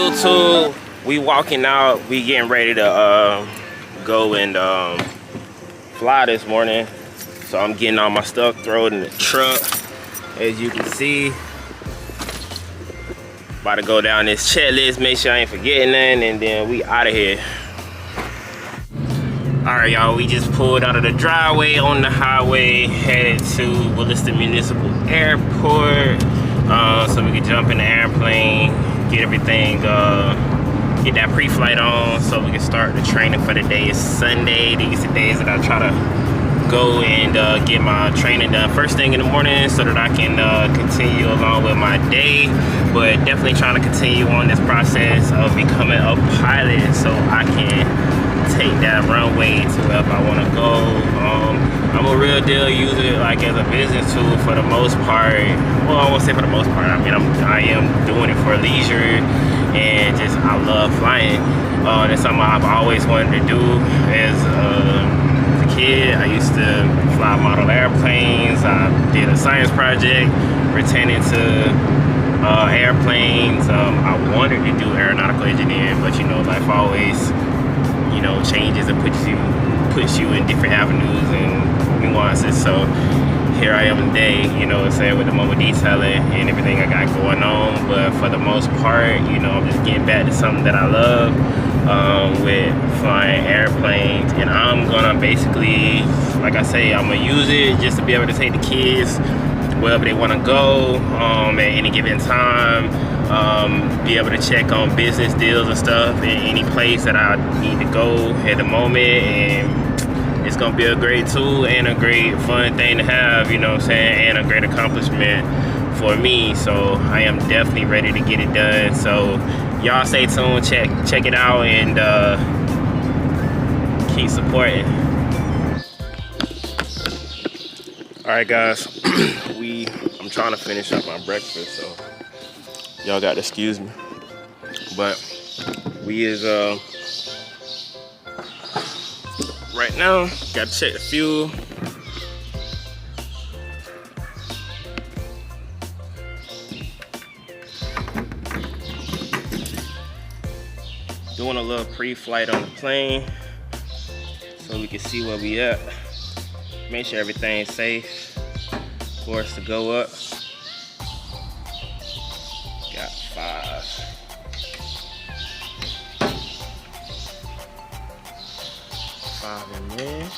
YouTube? We walking out. We getting ready to go and fly this morning. So I'm getting all my stuff thrown in the truck. As you can see, about to go down this checklist, make sure I ain't forgetting nothing, and then we out of here. Alright, y'all, we just pulled out of the driveway on the highway, headed to Williston Municipal Airport, so we can jump in the airplane, get everything, get that pre-flight on, so we can start the training for the day. It's Sunday. These are the days that I try to go and get my training done first thing in the morning so that I can continue along with my day, but definitely trying to continue on this process of becoming a pilot so I can take that runway to wherever I want to go. I'm a real deal user, like as a business tool for the most part. Well, I won't say for the most part. I mean, I am doing it for leisure, and just I love flying. That's something I've always wanted to do as a kid. I used to fly model airplanes. I did a science project pertaining to airplanes. I wanted to do aeronautical engineering, but you know, life always, you know, changes and puts you in different avenues and nuances. So here I am today, you know what I'm saying, with the mobile detailing and everything I got going on. But for the most part, you know, I'm just getting back to something that I love, with flying airplanes. And I'm gonna basically, like I say, I'm gonna use it just to be able to take the kids wherever they want to go at any given time, be able to check on business deals and stuff in any place that I need to go at the moment. And it's gonna be a great tool and a great fun thing to have, you know what I'm saying, and a great accomplishment for me. So I am definitely ready to get it done. So y'all stay tuned, check it out, and keep supporting. All right, guys, I'm trying to finish up my breakfast, so y'all got to excuse me. But we is right now got to check the fuel. Doing a little pre-flight on the plane so we can see where we at. Make sure everything's safe for us to go up. Got 5 in there.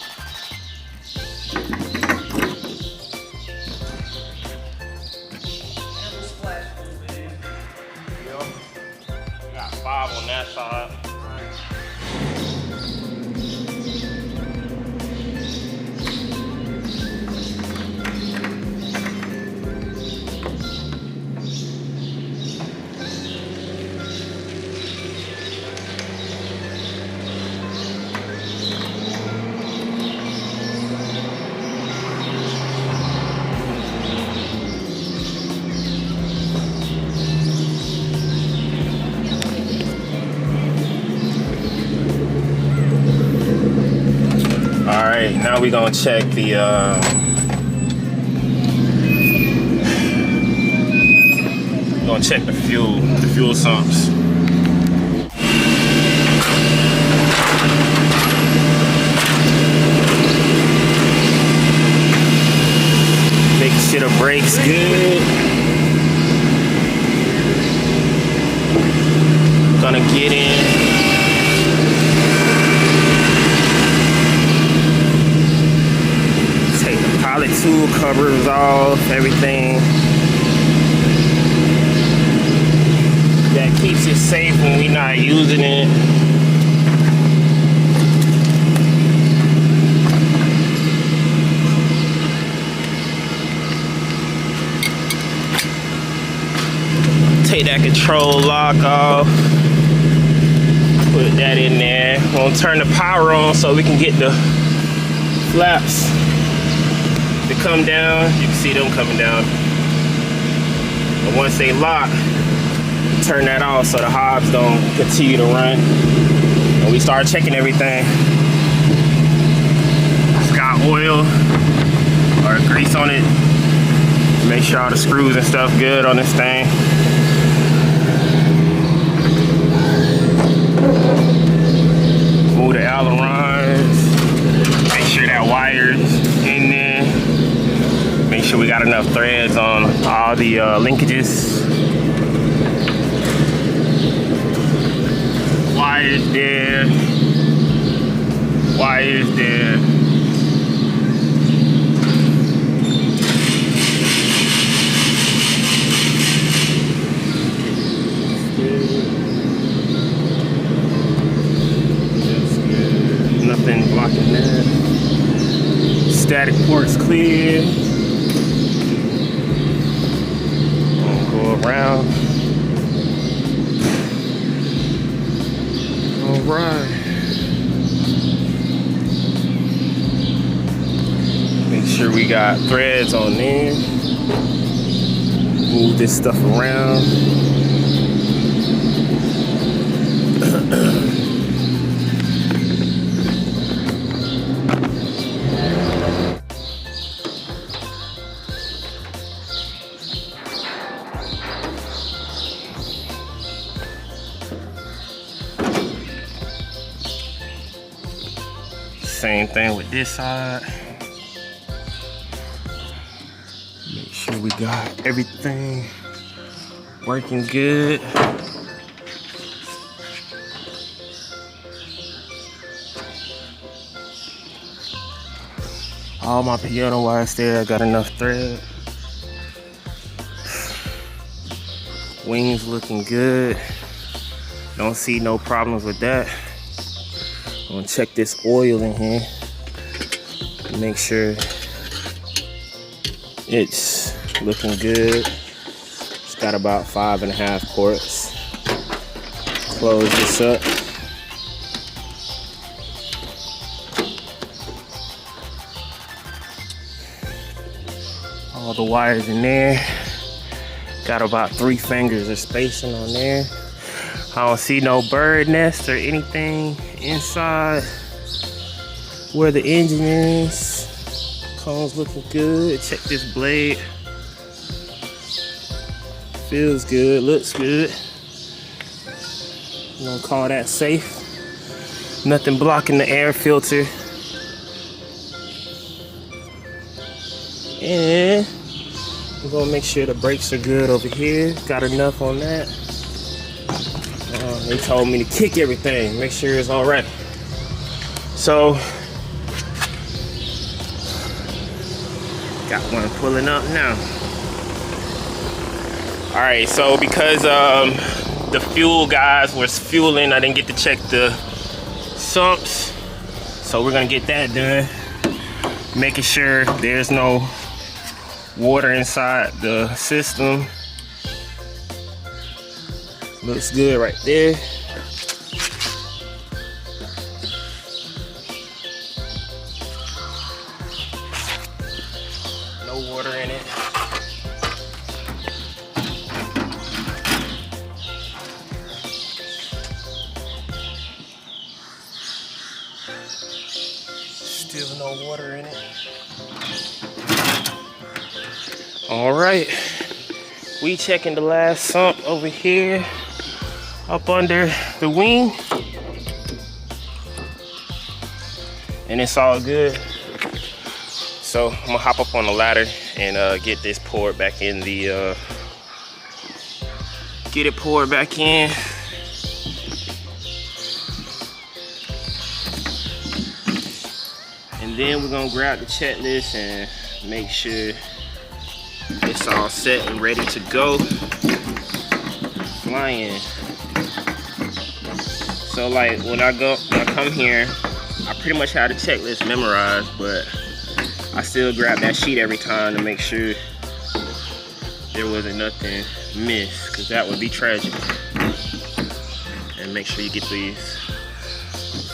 Got 5 on that side. Now we're gonna check the fuel sumps. Make sure the brakes good. Gonna get in. Tool covers off, everything that keeps it safe when we're not using it. Take that control lock off, put that in there. We'll turn the power on so we can get the flaps to come down. You can see them coming down. But once they lock, turn that off so the hobs don't continue to run. And we start checking everything. It's got oil or grease on it. Make sure all the screws and stuff good on this thing. ailerons. Make sure that wire's in there. Make sure we got enough threads on all the linkages. Wires there. Wires there. Nothing blocking that. Static port's clear. Gonna go around. All right. Make sure we got threads on there. Move this stuff around. Same thing with this side. Make sure we got everything working good. All my piano wires there, I got enough thread. Wings looking good. Don't see no problems with that. I'm gonna check this oil in here. Make sure it's looking good. It's got about 5.5 quarts. Close this up. All the wires in there. Got about 3 fingers of spacing on there. I don't see no bird nest or anything inside where the engine is. Cone's looking good. Check this blade. Feels good, looks good. I'm gonna call that safe. Nothing blocking the air filter. And we're gonna make sure the brakes are good over here. Got enough on that. They told me to kick everything, make sure it's all right. So, got one pulling up now. All right, so because the fuel guys was fueling, I didn't get to check the sumps. So we're gonna get that done. Making sure there's no water inside the system. Looks good right there. No water in it. Still no water in it. All right. We checking the last sump over here. Up under the wing, and it's all good. So I'm gonna hop up on the ladder and get this poured back in the get it poured back in. And then we're gonna grab the checklist and make sure it's all set and ready to go. Flying. So like when I come here, I pretty much had the checklist memorized, but I still grab that sheet every time to make sure there wasn't nothing missed, because that would be tragic. And make sure you get these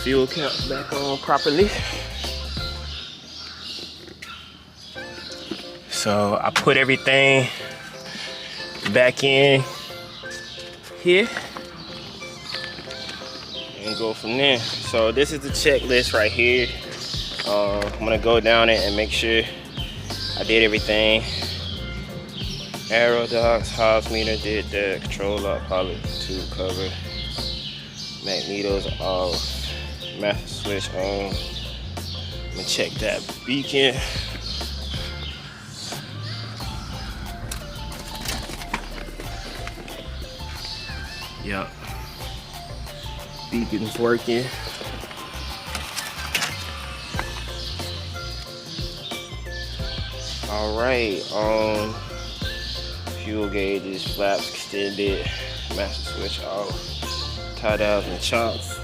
fuel caps back on properly. So I put everything back in here and go from there. So this is the checklist right here. I'm gonna go down it and make sure I did everything. Aero docks, house meter, did that, control lock, pilot, tube cover, magnetos off, master switch on. I'm gonna check that beacon. Yep, beacon's working. All right, fuel gauges, flaps extended, master switch off, tie downs and chocks.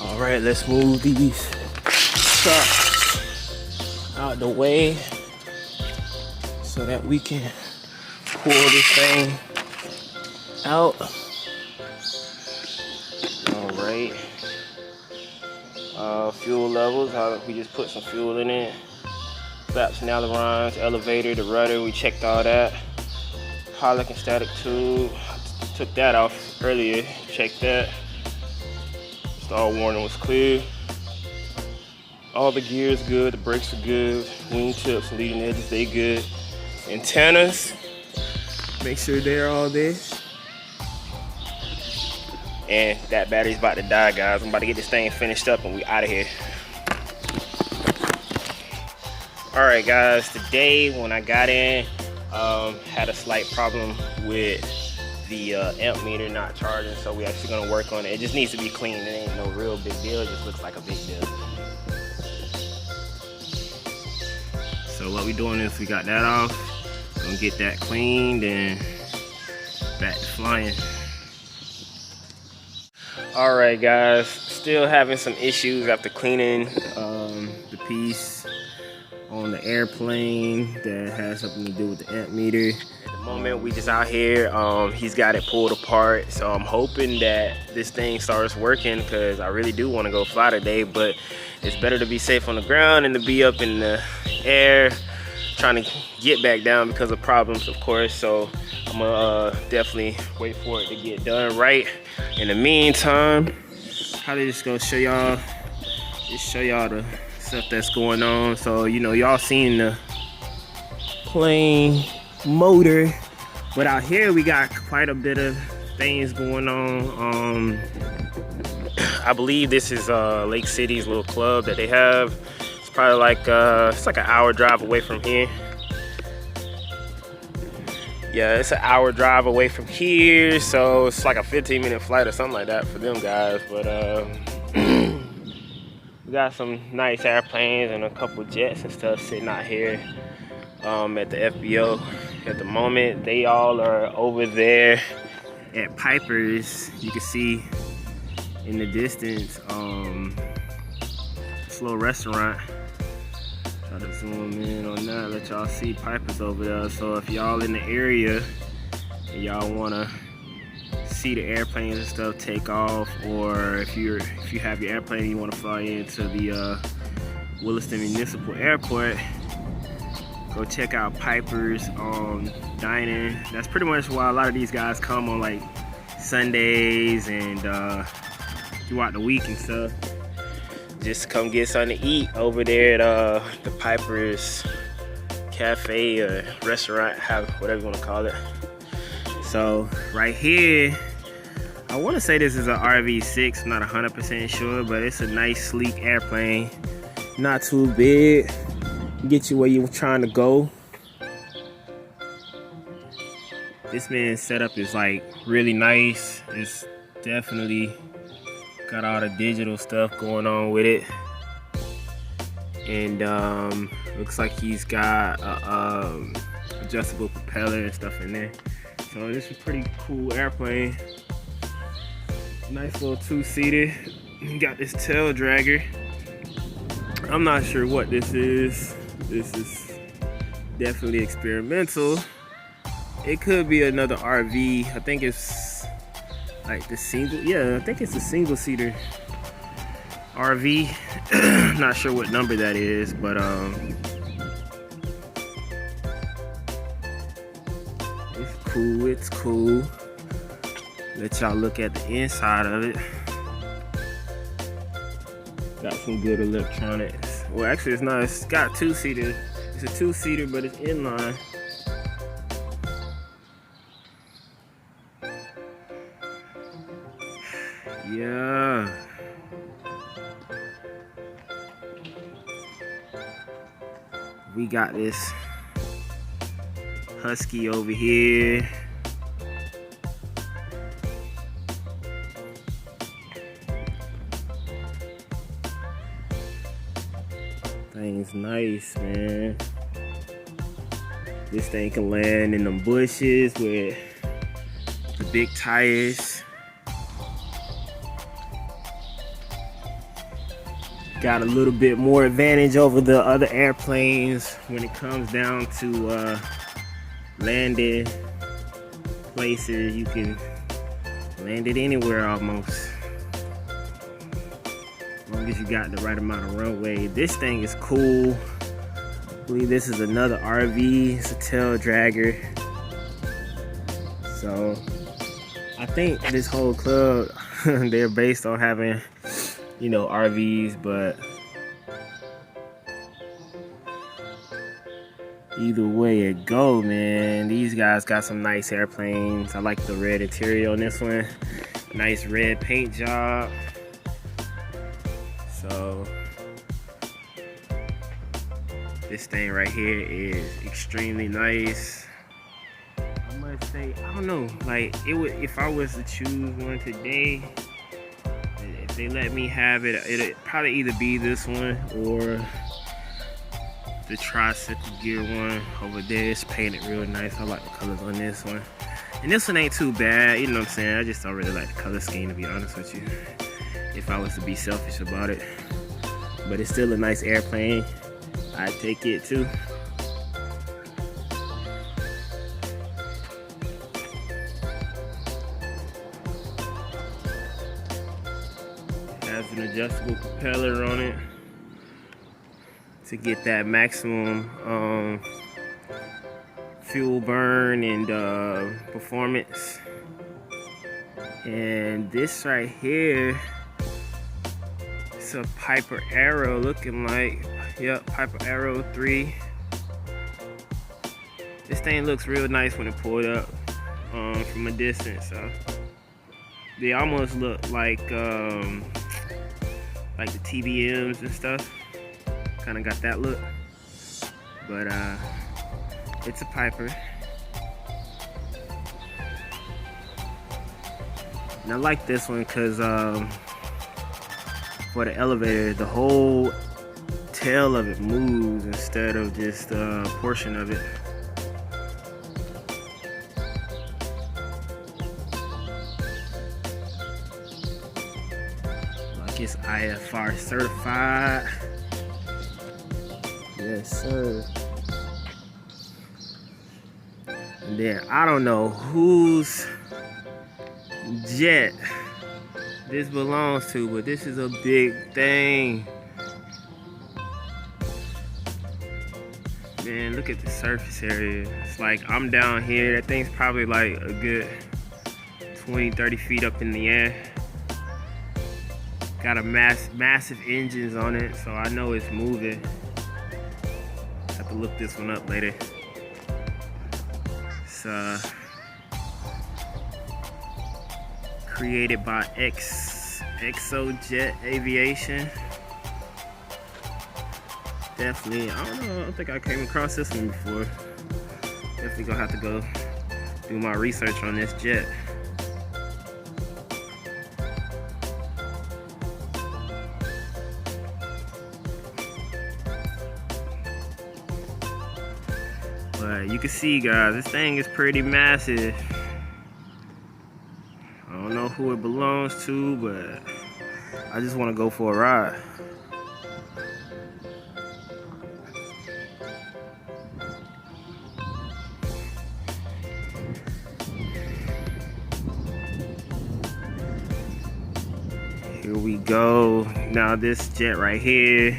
All right, let's move these trucks out the way so that we can pull this thing out. All right, fuel levels, we just put some fuel in it. Flaps and ailerons, elevator, the rudder, we checked all that. Hydraulic and static tube, took that off earlier, checked that. Stall warning was clear. All the gears good, the brakes are good, wing tips and leading edges, they good. Antennas, make sure they're all there. And that battery's about to die, guys. I'm about to get this thing finished up and we out of here. All right, guys, today when I got in, had a slight problem with the amp meter not charging, so we actually gonna work on it. It just needs to be cleaned. It ain't no real big deal, it just looks like a big deal. So what we doing is we got that off, gonna get that cleaned and back to flying. All right, guys, still having some issues after cleaning the piece on the airplane that has something to do with the amp meter. At the moment, we just out here. He's got it pulled apart, so I'm hoping that this thing starts working because I really do want to go fly today, but it's better to be safe on the ground than to be up in the air trying to get back down because of problems, of course. So I'm gonna definitely wait for it to get done right. In the meantime, probably just gonna show y'all the stuff that's going on. So, you know, y'all seen the plane motor, but out here we got quite a bit of things going on. I believe this is Lake City's little club that they have. It's probably like it's like an hour drive away from here. Yeah, it's an hour drive away from here, so it's like a 15-minute flight or something like that for them guys. But we got some nice airplanes and a couple jets and stuff sitting out here at the FBO. At the moment, they all are over there at Piper's. You can see in the distance this little restaurant. Try to zoom in on that, let y'all see Piper's over there. So if y'all in the area and y'all wanna see the airplanes and stuff take off, or if you have your airplane and you want to fly into the Williston Municipal Airport, go check out Piper's Dining. That's pretty much why a lot of these guys come on like Sundays and throughout the week and stuff. Just come get something to eat over there at the Piper's Cafe or restaurant, whatever you want to call it. So right here, I want to say this is an RV6, I'm not 100% sure, but it's a nice sleek airplane. Not too big, get you where you're trying to go. This man's setup is like really nice. It's definitely got all the digital stuff going on with it. And looks like he's got a adjustable propeller and stuff in there. So this is a pretty cool airplane. Nice little two-seater. Got this tail dragger. I'm not sure what this is. This is definitely experimental. It could be another RV. I think it's like the single. Yeah, I think it's a single-seater RV. Not sure what number that is, but it's cool. It's cool. Let y'all look at the inside of it. Got some good electronics. Well, actually, it's not. It's got two-seater. It's a two-seater, but it's inline. Yeah. We got this Husky over here. Thing's nice, man. This thing can land in them bushes with the big tires. Got a little bit more advantage over the other airplanes when it comes down to landing places. You can land it anywhere almost, as long as you got the right amount of runway. This thing is cool. I believe this is another RV. It's a tail dragger. So I think this whole club, they're based on having, you know, RVs, but either way it go, man, these guys got some nice airplanes. I like the red interior on this one. Nice red paint job. So this thing right here is extremely nice. I must say, I don't know, like it would, if I was to choose one today, if they let me have it, it'd probably either be this one or the tricycle gear one over there. It's painted real nice. I like the colors on this one. And this one ain't too bad, you know what I'm saying? I just don't really like the color scheme, to be honest with you, if I was to be selfish about it. But it's still a nice airplane. I'd take it too. Has an adjustable propeller on it to get that maximum fuel burn and performance. And this right here, it's a Piper Arrow looking like. Yep, Piper Arrow 3. This thing looks real nice when it pulled up from a distance. So they almost look like the TBMs and stuff. Kind of got that look, but it's a Piper. And I like this one because for the elevator, the whole tail of it moves instead of just a portion of it. Like it's IFR certified. Yes, sir. And then I don't know whose jet this belongs to, but this is a big thing. Man, look at the surface area. It's like I'm down here. That thing's probably like a good 20-30 feet up in the air. Got a massive engines on it, so I know it's moving. Have to look this one up later. It's created by Exojet Aviation. Definitely, I don't think I came across this one before. Definitely gonna have to go do my research on this jet. But you can see, guys, this thing is pretty massive. I don't know who it belongs to, but I just want to go for a ride. Here we go. Now this jet right here,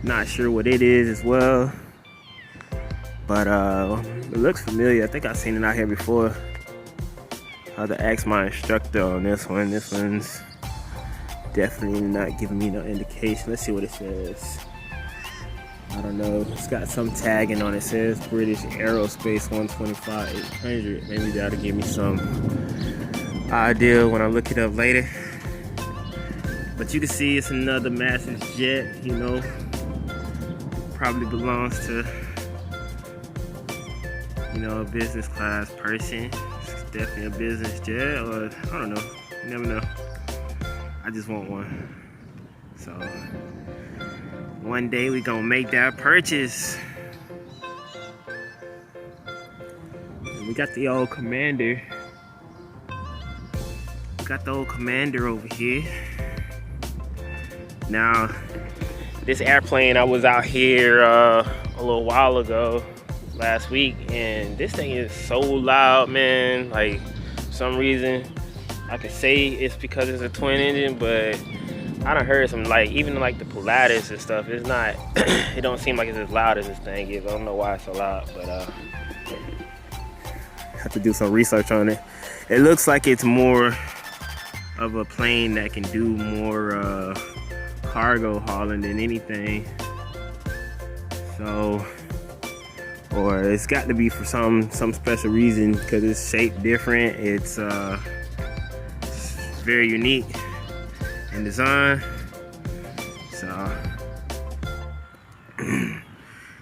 not sure what it is as well, but it looks familiar. I think I've seen it out here before. I had to ask my instructor on this one. This one's definitely not giving me no indication. Let's see what it says. I don't know. It's got some tagging on it. It says British Aerospace 125-800. Maybe that'll give me some idea when I look it up later. But you can see it's another massive jet, you know. probably belongs to, you know, a business class person. It's definitely a business jet, or I don't know. You never know. I just want one. So one day we gonna make that purchase. And we got the old Commander. Got the old Commander over here. Now, this airplane, I was out here a little while ago, last week, and this thing is so loud, man. Like, for some reason, I could say it's because it's a twin engine, but I done heard some, like, even like the Pilatus and stuff, it's not, it don't seem like it's as loud as this thing is. I don't know why it's so loud, but have to do some research on it. It looks like it's more of a plane that can do more cargo hauling than anything. So, or it's got to be for some special reason, because it's shaped different. It's very unique in design. So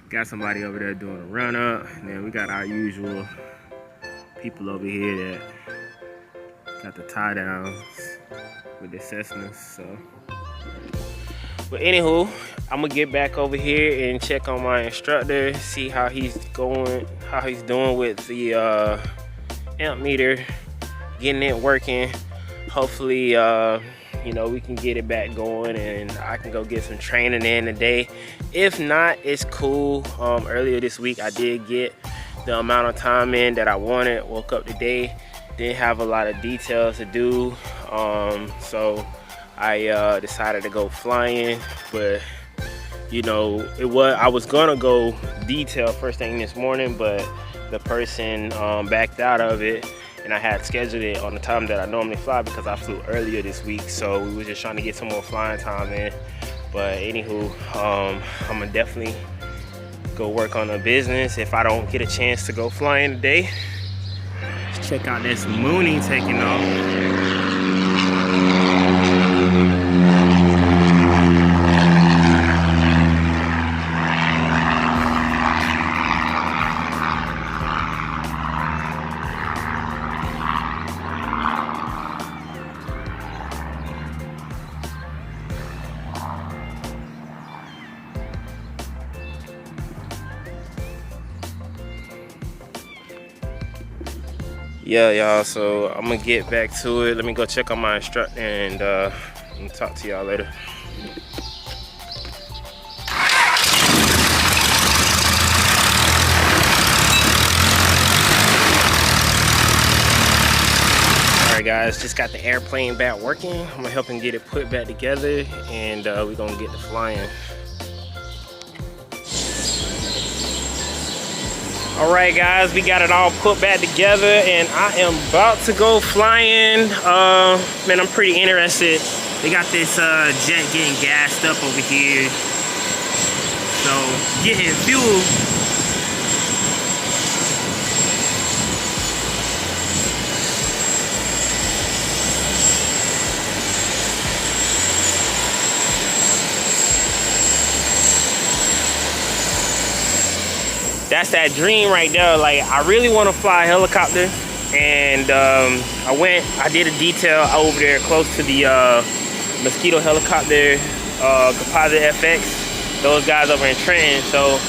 got somebody over there doing a run up, and then we got our usual people over here that got the tie downs with the Cessnas. So, but anywho, I'm gonna get back over here and check on my instructor, see how he's going, how he's doing with the amp meter, getting it working. Hopefully, you know, we can get it back going and I can go get some training in today. If not, it's cool. Earlier this week, I did get the amount of time in that I wanted. Woke up today, didn't have a lot of details to do, so I decided to go flying. But you know, I was gonna go detail first thing this morning, but the person backed out of it, and I had scheduled it on the time that I normally fly because I flew earlier this week. So we were just trying to get some more flying time in. But anywho, I'm gonna definitely go work on a business if I don't get a chance to go flying today. Let's check out this Mooney taking off. Yeah, y'all, so I'm gonna get back to it. Let me go check on my instructor, and I'll talk to y'all later. Alright guys, just got the airplane back working. I'm gonna help him get it put back together, and we're gonna get to flying. All right, guys, we got it all put back together, and I am about to go flying. Man, I'm pretty interested. They got this jet getting gassed up over here. So, getting fuel. That's that dream right there. Like, I really want to fly a helicopter, and I did a detail over there close to the Mosquito helicopter, Composite FX, those guys over in Trenton. So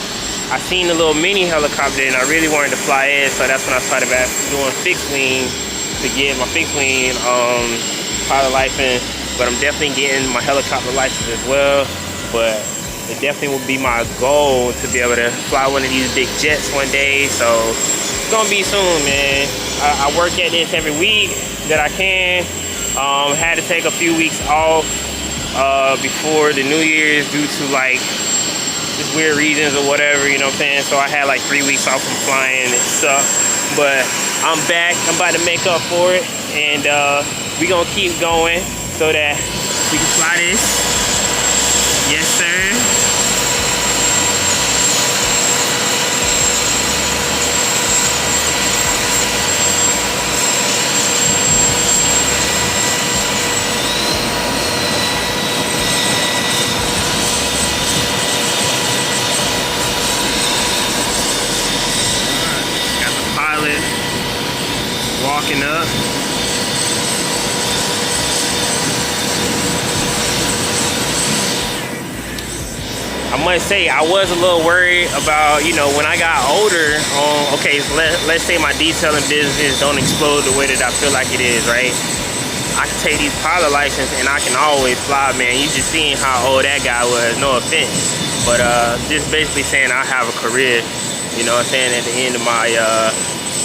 I seen the little mini helicopter, and I really wanted to fly it. So that's when I started back doing fixed wing to get my fixed wing pilot license. But I'm definitely getting my helicopter license as well. But it definitely would be my goal to be able to fly one of these big jets one day. So it's gonna be soon, man. I work at this every week that I can. Had to take a few weeks off before the New Year's due to like just weird reasons or whatever, you know what I'm saying? So I had like 3 weeks off from flying. It sucked, but I'm back. I'm about to make up for it, and we gonna keep going so that we can fly this. Yes, sir. walking up. I must say, I was a little worried about, you know, when I got older, okay, so let's say my detailing business don't explode the way that I feel like it is, right? I can take these pilot license and I can always fly, man. You just seeing how old that guy was, no offense. But just basically saying I have a career, you know what I'm saying, at the end of my,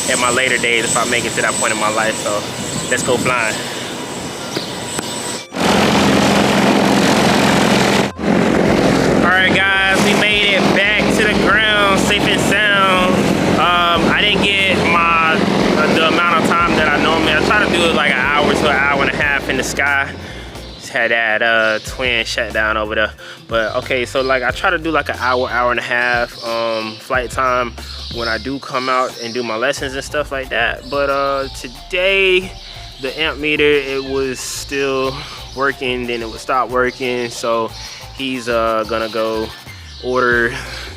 at my later days if I make it to that point in my life. So let's go flying. Alright guys, we made it back to the ground safe and sound. I didn't get the amount of time that I normally. I try to do it like an hour to an hour and a half in the sky. Just had that twin shutdown over there. But okay, so like I try to do like an hour and a half flight time when I do come out and do my lessons and stuff like that. But today the amp meter, it was still working, then it would stop working. So he's gonna go order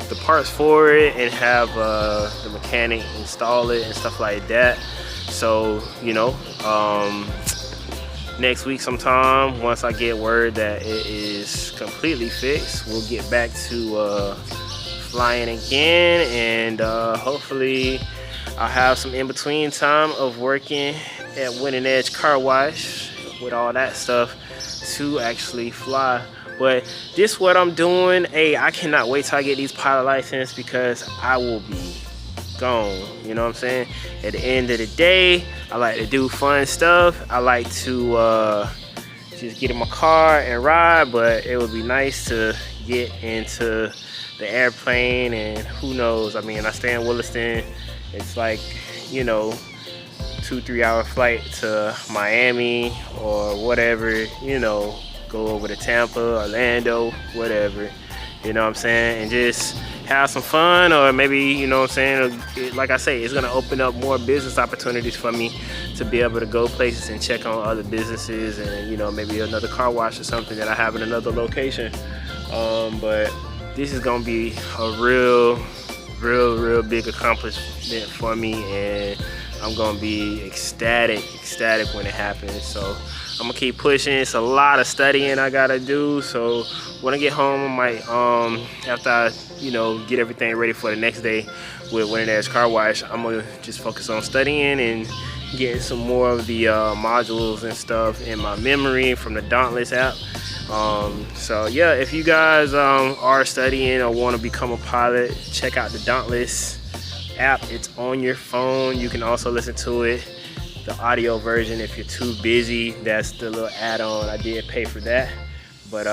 the parts for it and have the mechanic install it and stuff like that. So, you know, next week sometime, once I get word that it is completely fixed, we'll get back to flying again, and hopefully I'll have some in-between time of working at Winning Edge Carwash with all that stuff to actually fly. But this what I'm doing. Hey, I cannot wait till I get these pilot license because I will be gone. You know what I'm saying? At the end of the day, I like to do fun stuff. I like to just get in my car and ride, but it would be nice to get into the airplane, and who knows, I mean, I stay in Williston. It's like, you know, 2-3 hour flight to Miami or whatever, you know, go over to Tampa, Orlando, whatever, you know what I'm saying, and just have some fun. Or maybe, you know what I'm saying, like I say, it's gonna open up more business opportunities for me to be able to go places and check on other businesses, and, you know, maybe another car wash or something that I have in another location. But this is gonna be a real big accomplishment for me, and I'm gonna be ecstatic when it happens. So I'm gonna keep pushing. It's a lot of studying I gotta do. So when I get home, I might, after I, you know, get everything ready for the next day with Winning Edge Carwash, I'm gonna just focus on studying and getting some more of the modules and stuff in my memory from the Dauntless app. So yeah, if you guys are studying or want to become a pilot, check out the Dauntless app. It's on your phone. You can also listen to it, the audio version, if you're too busy. That's the little add-on. I did pay for that. But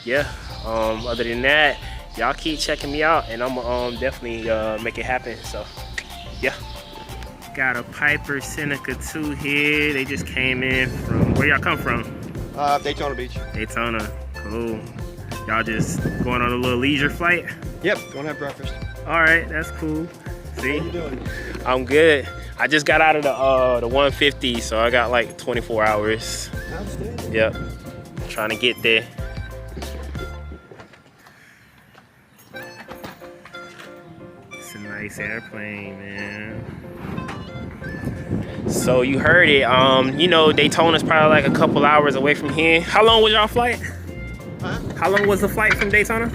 yeah, other than that, y'all keep checking me out, and I'm gonna definitely make it happen. So yeah, got a Piper Seneca 2 here. They just came in from, where y'all come from? Daytona Beach. Daytona, cool. Y'all just going on a little leisure flight? Yep, going to have breakfast. All right, that's cool. See? How you doing? I'm good. I just got out of the 150, so I got like 24 hours. Outstanding. Yep, trying to get there. It's a nice airplane, man. So you heard it. You know, Daytona's probably like a couple hours away from here. How long was y'all flight? Huh? How long was the flight from Daytona?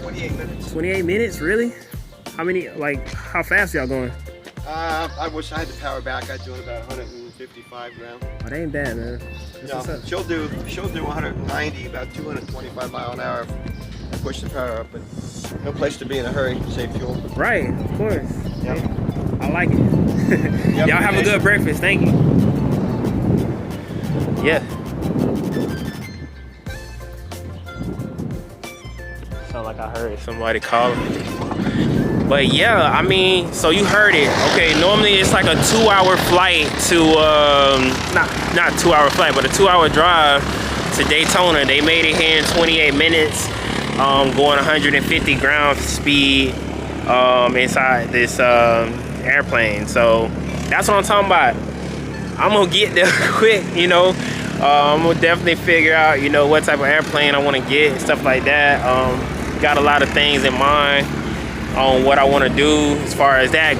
28 minutes. 28 minutes, really? How many, like, how fast y'all going? I wish I had the power back. I'd do it about 155 grams. Oh, that ain't bad, man. No, she'll do 190, about 225 mile an hour. I push the power up, but no place to be in a hurry. Save fuel. Right, of course. Yep. I like it. Yep. Y'all have a good breakfast. Thank you. Yeah. Sound like I heard somebody calling. But yeah, I mean, so you heard it. Okay, normally it's like a 2-hour flight to, not 2-hour flight, but a 2-hour drive to Daytona. They made it here in 28 minutes, going 150 ground speed inside this airplane. So that's what I'm talking about. I'm gonna get there quick, you know. I'm gonna definitely figure out, you know, what type of airplane I want to get and stuff like that. Got a lot of things in mind on what I want to do as far as that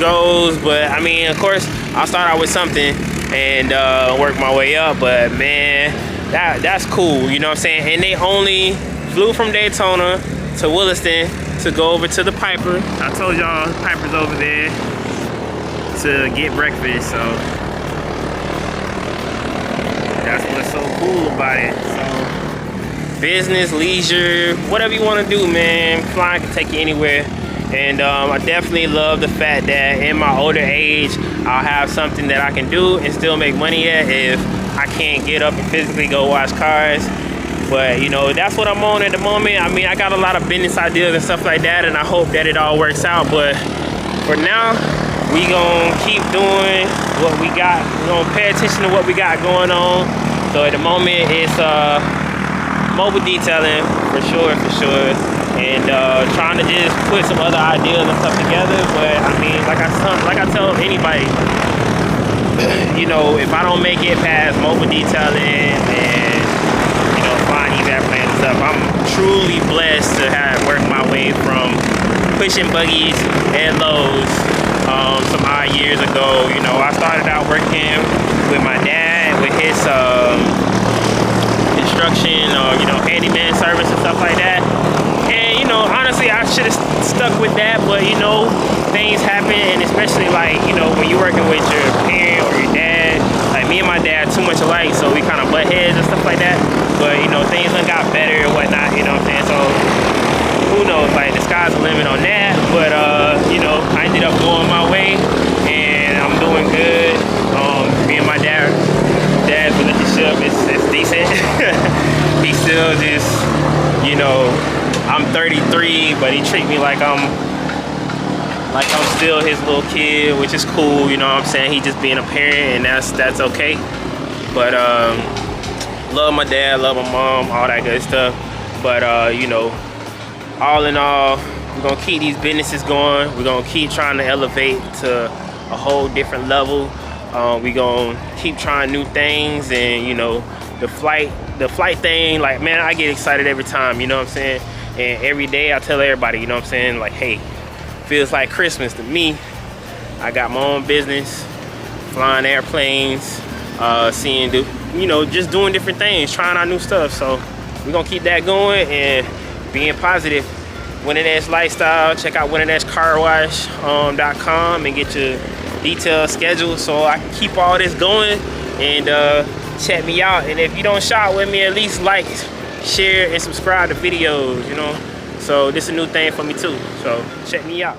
goes. But I mean, of course, I'll start out with something and work my way up. But man, that's cool, you know what I'm saying? And they only flew from Daytona to Williston to go over to the Piper. I told y'all Piper's over there to get breakfast, so that's what's so cool about it. So business, leisure, whatever you want to do, man, flying can take you anywhere. And I definitely love the fact that in my older age, I'll have something that I can do and still make money at if I can't get up and physically go wash cars. But you know, that's what I'm on at the moment. I mean, I got a lot of business ideas and stuff like that, and I hope that it all works out. But for now, we gonna keep doing what we got. We're gonna pay attention to what we got going on. So at the moment, it's mobile detailing for sure, and trying to just put some other ideas and stuff together. But I mean, like I tell anybody, you know, if I don't make it past mobile detailing and, you know, flying evap planes and stuff, I'm truly blessed to have worked my way from pushing buggies and loads some odd years ago. You know, I started out working with my dad with his construction or, you know, handyman service and stuff like that. And, you know, honestly, I should have stuck with that, but, you know, things happen, and especially, like, you know, when you're working with your parent or your dad, like me and my dad too much alike, so we kind of butt heads and stuff like that. But, you know, things done got better and whatnot, you know what I'm saying? So who knows, like, the sky's the limit on that. But you know, I ended up going my way and I'm doing good. Me and my dad's relationship is decent. He still just, you know, I'm 33, but he treat me like I'm still his little kid, which is cool, you know what I'm saying? He just being a parent, and that's okay. But love my dad, love my mom, all that good stuff. But you know, all in all, we're gonna keep these businesses going. We're gonna keep trying to elevate to a whole different level. We're gonna keep trying new things, and you know, the flight thing, like, man, I get excited every time, you know what I'm saying? And every day I tell everybody, you know what I'm saying, like, hey, feels like Christmas to me. I got my own business, flying airplanes, seeing, you know, just doing different things, trying out new stuff. So we're gonna keep that going and being positive. Winning Edge Lifestyle. Check out winningedgecarwash.com and get your detailed schedule so I can keep all this going. And check me out. And if you don't shop with me, at least like, share, and subscribe to videos, you know. So this is a new thing for me too. So check me out.